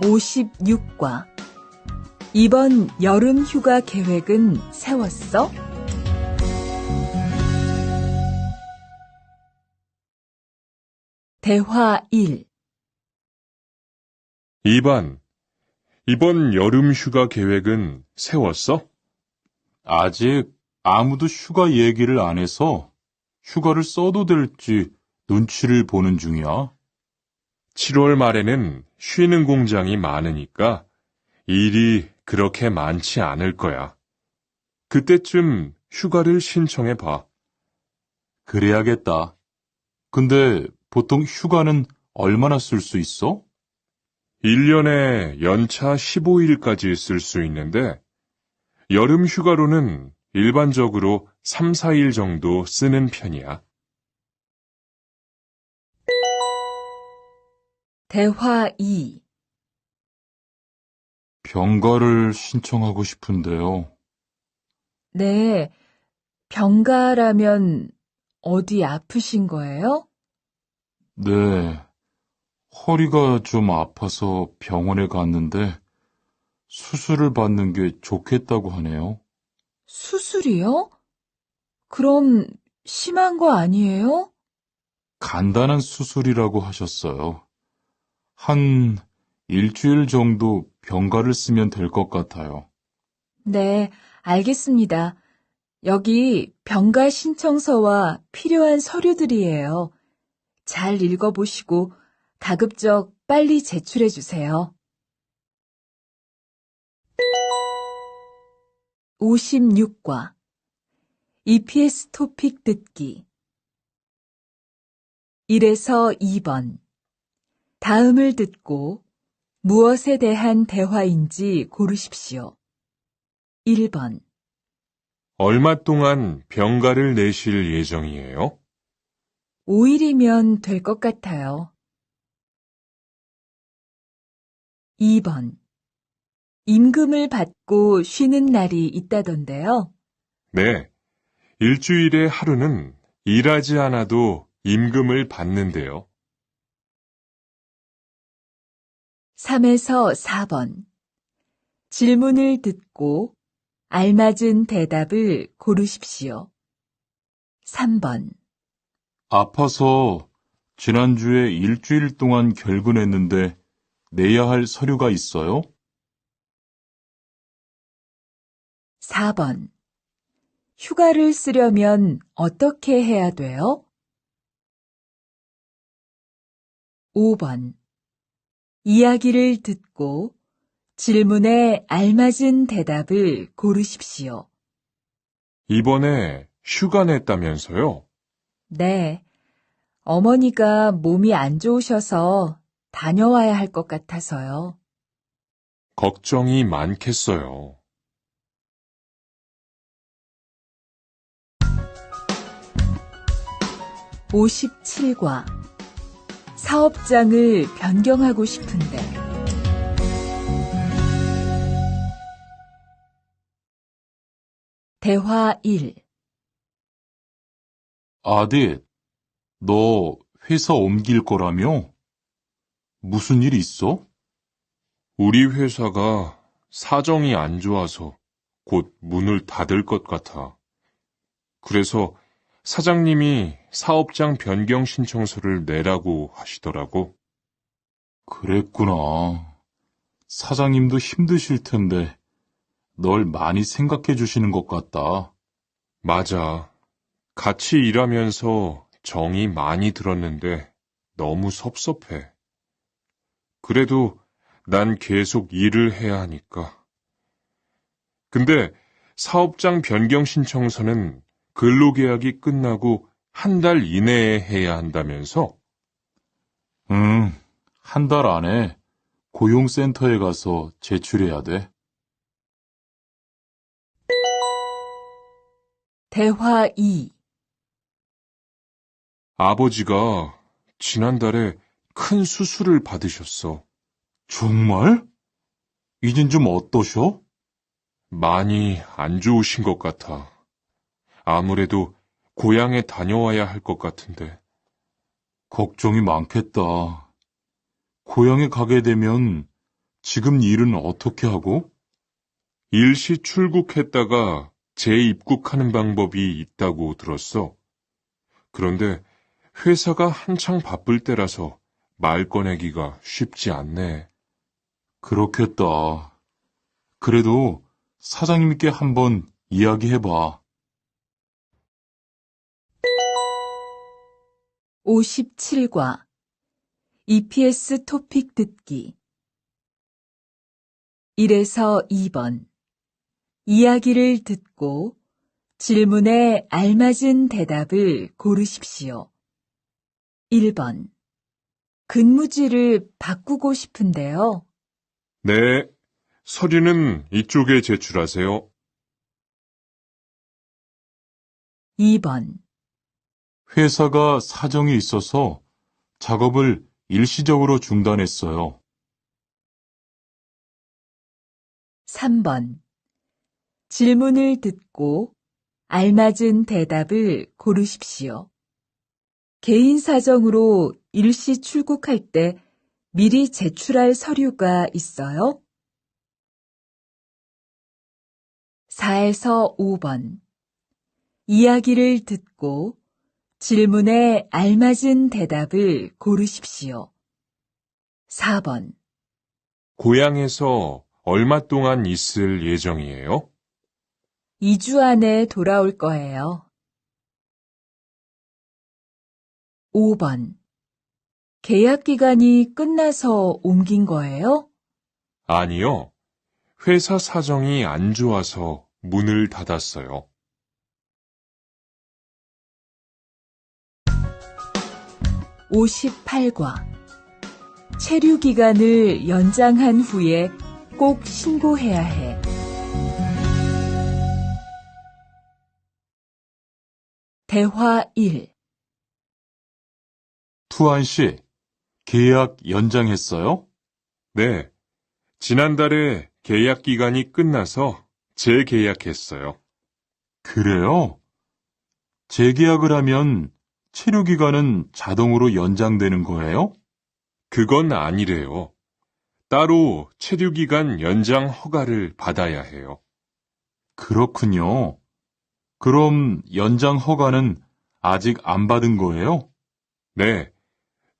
56과 이번 여름 휴가 계획은 세웠어? 대화 1. 2번. 이번 여름 휴가 계획은 세웠어? 아직 아무도 휴가 얘기를 안 해서 휴가를 써도 될지 눈치를 보는 중이야. 7월 말에는 쉬는 공장이 많으니까 일이 그렇게 많지 않을 거야. 그때쯤 휴가를 신청해 봐. 그래야겠다. 근데 보통 휴가는 얼마나 쓸 수 있어? 1년에 연차 15일까지 쓸 수 있는데 여름 휴가로는 일반적으로 3, 4일 정도 쓰는 편이야. 대화 2. 병가를 신청하고 싶은데요. 네, 병가라면 어디 아프신 거예요? 네, 허리가 좀 아파서 병원에 갔는데 수술을 받는 게 좋겠다고 하네요. 수술이요? 그럼 심한 거 아니에요? 간단한 수술이라고 하셨어요. 한 일주일 정도 병가를 쓰면 될 것 같아요. 네, 알겠습니다. 여기 병가 신청서와 필요한 서류들이에요. 잘 읽어보시고 가급적 빨리 제출해 주세요. 56과 EPS 토픽 듣기 1에서 2번 다음을 듣고 무엇에 대한 대화인지 고르십시오. 1번 얼마 동안 병가를 내실 예정이에요? 5일이면 될 것 같아요. 2번 임금을 받고 쉬는 날이 있다던데요. 네, 일주일에 하루는 일하지 않아도 임금을 받는데요. 3에서 4번 질문을 듣고 알맞은 대답을 고르십시오. 3번 아파서 지난주에 일주일 동안 결근했는데 내야 할 서류가 있어요? 4번 휴가를 쓰려면 어떻게 해야 돼요? 5번 이야기를 듣고 질문에 알맞은 대답을 고르십시오. 이번에 휴가 냈다면서요? 네, 어머니가 몸이 안 좋으셔서 다녀와야 할 것 같아서요. 걱정이 많겠어요. 57과 사업장을 변경하고 싶은데 대화 1. 아디, 너 회사 옮길 거라며? 무슨 일 있어? 우리 회사가 사정이 안 좋아서 곧 문을 닫을 것 같아. 그래서 사장님이 사업장 변경 신청서를 내라고 하시더라고. 그랬구나. 사장님도 힘드실 텐데 널 많이 생각해 주시는 것 같다. 맞아. 같이 일하면서 정이 많이 들었는데 너무 섭섭해. 그래도 난 계속 일을 해야 하니까. 근데 사업장 변경 신청서는 근로계약이 끝나고 한 달 이내에 해야 한다면서? 응, 한 달 안에 고용센터에 가서 제출해야 돼. 대화 2. 아버지가 지난달에 큰 수술을 받으셨어. 정말? 이젠 좀 어떠셔? 많이 안 좋으신 것 같아. 아무래도 고향에 다녀와야 할 것 같은데. 걱정이 많겠다. 고향에 가게 되면 지금 일은 어떻게 하고? 일시 출국했다가 재입국하는 방법이 있다고 들었어. 그런데 회사가 한창 바쁠 때라서 말 꺼내기가 쉽지 않네. 그렇겠다. 그래도 사장님께 한번 이야기해봐. 57과 EPS 토픽 듣기 1에서 2번 이야기를 듣고 질문에 알맞은 대답을 고르십시오. 1번 근무지를 바꾸고 싶은데요. 네, 서류는 이쪽에 제출하세요. 2번 회사가 사정이 있어서 작업을 일시적으로 중단했어요. 3번 질문을 듣고 알맞은 대답을 고르십시오. 개인 사정으로 일시 출국할 때 미리 제출할 서류가 있어요? 4에서 5번 이야기를 듣고 질문에 알맞은 대답을 고르십시오. 4번 고향에서 얼마 동안 있을 예정이에요? 2주 안에 돌아올 거예요. 5번 계약 기간이 끝나서 옮긴 거예요? 아니요. 회사 사정이 안 좋아서 문을 닫았어요. 58과 체류 기간을 연장한 후에 꼭 신고해야 해. 대화 1. 투안 씨, 계약 연장했어요? 네. 지난달에 계약 기간이 끝나서 재계약했어요. 그래요? 재계약을 하면 체류 기간은 자동으로 연장되는 거예요? 그건 아니래요. 따로 체류 기간 연장 허가를 받아야 해요. 그렇군요. 그럼 연장 허가는 아직 안 받은 거예요? 네.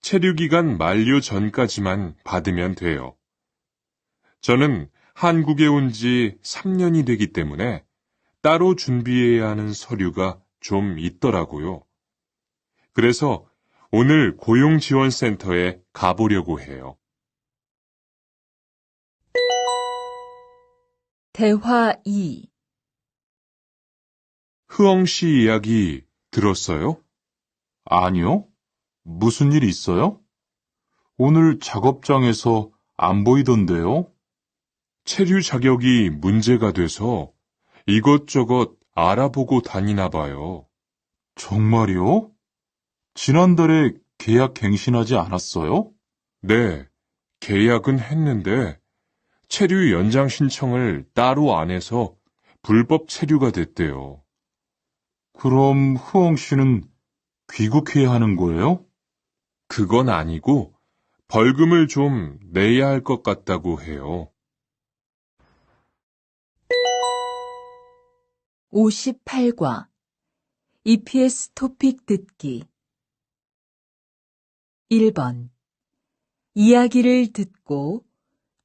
체류 기간 만료 전까지만 받으면 돼요. 저는 한국에 온 지 3년이 되기 때문에 따로 준비해야 하는 서류가 좀 있더라고요. 그래서 오늘 고용지원센터에 가보려고 해요. 대화 2. 흐엉 씨 이야기 들었어요? 아니요. 무슨 일 있어요? 오늘 작업장에서 안 보이던데요? 체류 자격이 문제가 돼서 이것저것 알아보고 다니나 봐요. 정말요? 지난달에 계약 갱신하지 않았어요? 네, 계약은 했는데 체류 연장 신청을 따로 안 해서 불법 체류가 됐대요. 그럼 흐엉 씨는 귀국해야 하는 거예요? 그건 아니고 벌금을 좀 내야 할 것 같다고 해요. 58과 EPS 토픽 듣기 1번 이야기를 듣고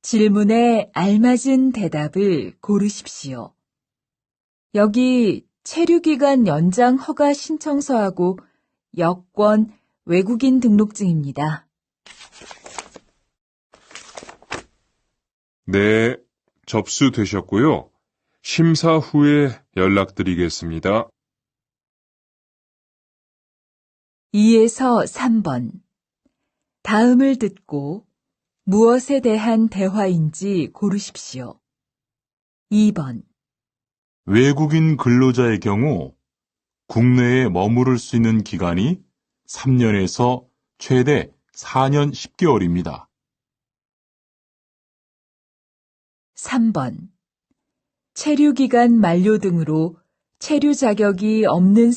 질문에 알맞은 대답을 고르십시오. 여기 체류기간 연장 허가 신청서하고 여권, 외국인 등록증입니다. 네, 접수되셨고요. 심사 후에 연락드리겠습니다. 2에서 3번 다음을 듣고 무엇에 대한 대화인지 고르십시오. 2번 외국인 근로자의 경우 국내에 머무를 수 있는 기간이 3년에서 최대 4년 10개월입니다. 3번 체류기간 만료 등으로 체류 자격이 없는